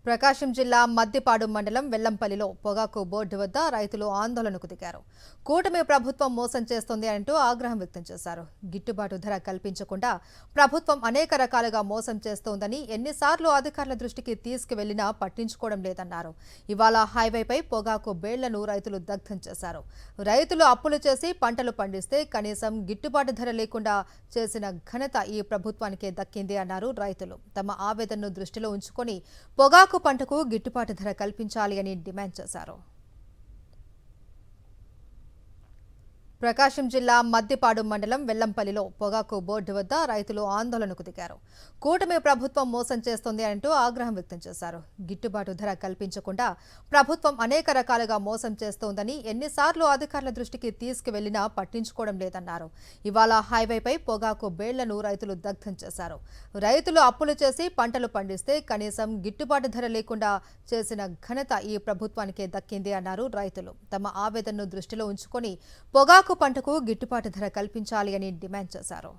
ప్రకాశం జిల్లా మద్దిపాడు మండలం వెల్లంపల్లిలో పొగాకు బోర్డు వద్ద రైతులు ఆందోళనకు దిగారు. కూటమి ప్రభుత్వం మోసం చేస్తోంది అంటూ ఆగ్రహం వ్యక్తం చేశారు. గిట్టుబాటు ధర కల్పించకుండా ప్రభుత్వం అనేక రకాలుగా మోసం చేస్తోందని ఎన్నిసార్లు అధికారుల దృష్టికి తీసుకువెళ్లినా పట్టించుకోవడం లేదన్నారు. ఇవాళ హైవేపై పొగాకు బేళ్లను రైతులు దగ్ధం చేశారు. రైతులు అప్పులు చేసి పంటలు పండిస్తే కనీసం గిట్టుబాటు ధర లేకుండా చేసిన ఘనత ఈ ప్రభుత్వానికే దక్కింది అన్నారు రైతులు. తమ ఆవేదనను దృష్టిలో ఉంచుకొని పొగాకు పంటకు గిట్టుబాటు ధర కల్పించాలి అని డిమాండ్ చేశారు. ప్రకాశం జిల్లా మద్దిపాడు మండలం వెల్లంపల్లిలో పొగాకు బోర్డు వద్ద రైతులు ఆందోళనకు దిగారు. కూటమి ప్రభుత్వం మోసం చేస్తోంది అంటూ ఆగ్రహం వ్యక్తం చేశారు. గిట్టుబాటు ధర కల్పించకుండా ప్రభుత్వం అనేక రకాలుగా మోసం చేస్తోందని ఎన్నిసార్లు అధికారుల దృష్టికి తీసుకువెళ్లినా పట్టించుకోవడం లేదన్నారు. ఇవాళ హైవేపై పొగాకు బేళ్లను రైతులు దగ్ధం చేశారు. రైతులు అప్పులు చేసి పంటలు పండిస్తే కనీసం గిట్టుబాటు ధర లేకుండా చేసిన ఘనత ఈ ప్రభుత్వానికే దక్కింది అన్నారు రైతులు. తమ ఆవేదనను దృష్టిలో ఉంచుకొని పొగాకు పంటకు గిట్టుబాటు ధర కల్పించాలి అని డిమాండ్ చేశారు.